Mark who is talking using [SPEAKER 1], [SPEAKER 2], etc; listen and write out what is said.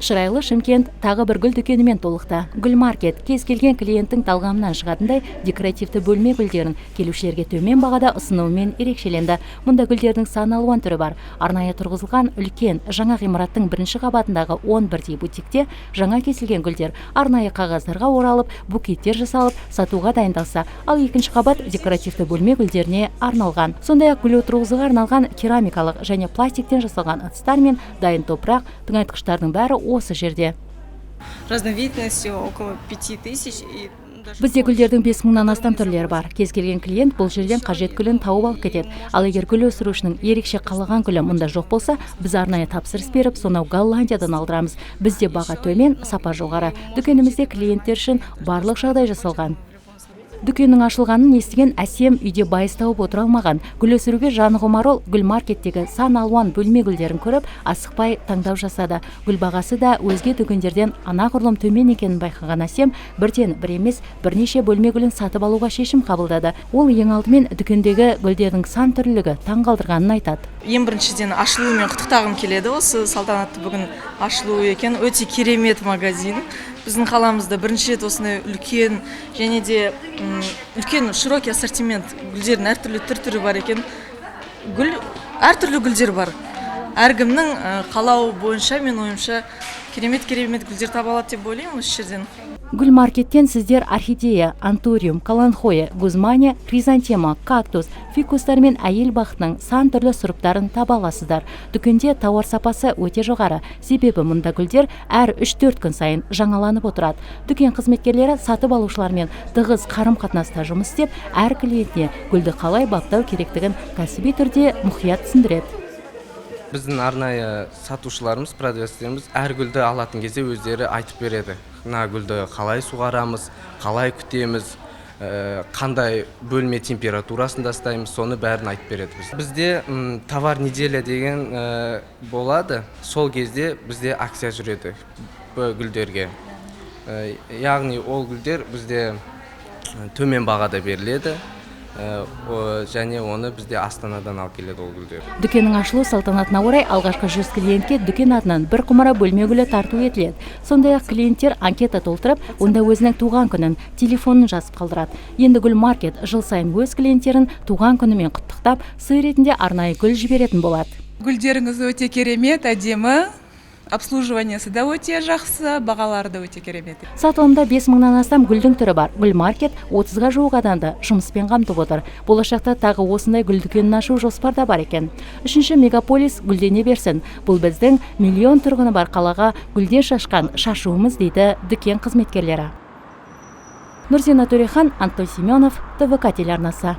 [SPEAKER 1] Шырайлы Шымкент тағы бір гүл дүкенімен толықты. Гүл маркет кез келген клиенттің талғамынан шығатындай декоративті бөлме гүлдерін келушілерге төмен бағада ұсынуымен ерекшеленді. Мұнда гүлдердің сан алуан түрі бар. Арнайы тұрғызылған үлкен жаңа ғимараттың бірінші қабатындағы 11 бутикте жаңа кесілген гүлдер арнайы қағаздарға оралып, букеттер жасалып, сатуға дайындалса, ал екінші қабат декоративті бөлме гүлдеріне арналған. Сондай-ақ гүл отырғызуға арналған керамикалық және пластиктен жасалған ыдыстар мен дайын топырақ, тыңайтқыштардың бәрі осы жерде.
[SPEAKER 2] Разновидностью около 5000 и
[SPEAKER 1] Бізде гүлдердің 5000-нан астам түрлері бар. Кез келген клиент бұл жерден қажет гүлін тауып алып кетеді. Ал егер гүл өсірушінің ерекше қалаған гүлі мұнда жоқ болса, біз арнайы тапсырыс беріп, сонау Голландиядан алдырамыз. Бізде баға төмен, сапа жоғары. Дүкенімізде клиенттер үшін барлық жағдай жасалған. Дүкеннің ашылғанын естіген әсем үйде байыз тауып отыра алмаған. Гүл өсіруге жаны құмар ол гүл маркеттегі сан алуан бөлме гүлдерін көріп, асықпай таңдау жасады. Гүл бағасы да өзге дүкендерден анағұрлым төмен екенін байқаған әсем бірден бір емес бірнеше бөлме гүлін сатып алуға шешім қабылдады. Ол ең алдымен дүкендегі гүлдердің сан түрлілігі таңғалдырғанын айтады.
[SPEAKER 2] Ең біріншіден ашылуымен құттықтағым келеді. Осы салтанатты бүгін ашылу екен. Өте керемет магазин. Біздің қаламызда бірінші рет осындай үлкен және де үлкен широкий ассортимент гүлдердің әртүрлі түрі бар екен. Әртүрлі гүлдер бар. Әркімнің қалауы бойынша мен ойымша керемет гүлдер таба алады деп ойлаймын осы жерден.
[SPEAKER 1] Гүл маркеттен сіздер орхидея, антуриум, каланхоя, гузмания, хризантема, кактус, фикустар мен әйел бақытының сан түрлі сұрыптарын таба аласыздар. Дүкенде тауар сапасы өте жоғары. Себебі мұнда гүлдер әр 3-4 күн сайын жаңаланып отырады. Дүкен қызметкерлері сатып алушылармен тығыз қарым-қатынаста жұмыс істеп, әр клиентіне гүлді қалай баптау керектігін кәсіби түрде мұқият түсіндіреді.
[SPEAKER 3] Біздің арнайы сатушыларымыз, продавецтеріміз әр гүлді алатын кезде өздері айтып береді. Мына гүлді қалай суғарамыз, қалай күтеміз, қандай бөлме температурасында ұстаймыз, соны бәрін айтып береді. Бізде товар неделя деген болады. Сол кезде бізде акция жүреді гүлдерге. Яғни ол гүлдер бізде төмен бағада беріледі. Және оны бізде Астанадан алып келеді ол гүлдер.
[SPEAKER 1] Дүкеннің ашылу салтанатына орай алғашқы 100 клиентке дүкен атынан бір құмара бөлме гүлі тарту етіледі. Сондай-ақ клиенттер анкета толтырып, онда өзінің туған күнін, телефонын жазып қалдырады. Енді гүл маркет жыл сайын өз клиенттерін туған күнімен құттықтап, сый ретінде арнайы гүл жіберетін болады.
[SPEAKER 4] Гүлдеріңіз өте керемет, әдемі. Обслуживаниясы да өте жақсы, бағалары да өте керемет.
[SPEAKER 1] Сатылымда 5000-нан астам гүлдің түрі бар. Гүл маркет 30-ға жуық адамды жұмыспен қамтып отыр. Болашақта тағы осындай гүл дүкенін ашу жоспарда бар екен. 3-ші мегаполис гүлдене берсін. Бұл біздің миллион тұрғыны бар қалаға гүлден шашқан шашуымыз дейді дүкен қызметкерлері. Нұрзина Төрехан, Антон Семенов, ТВК телеарнасы.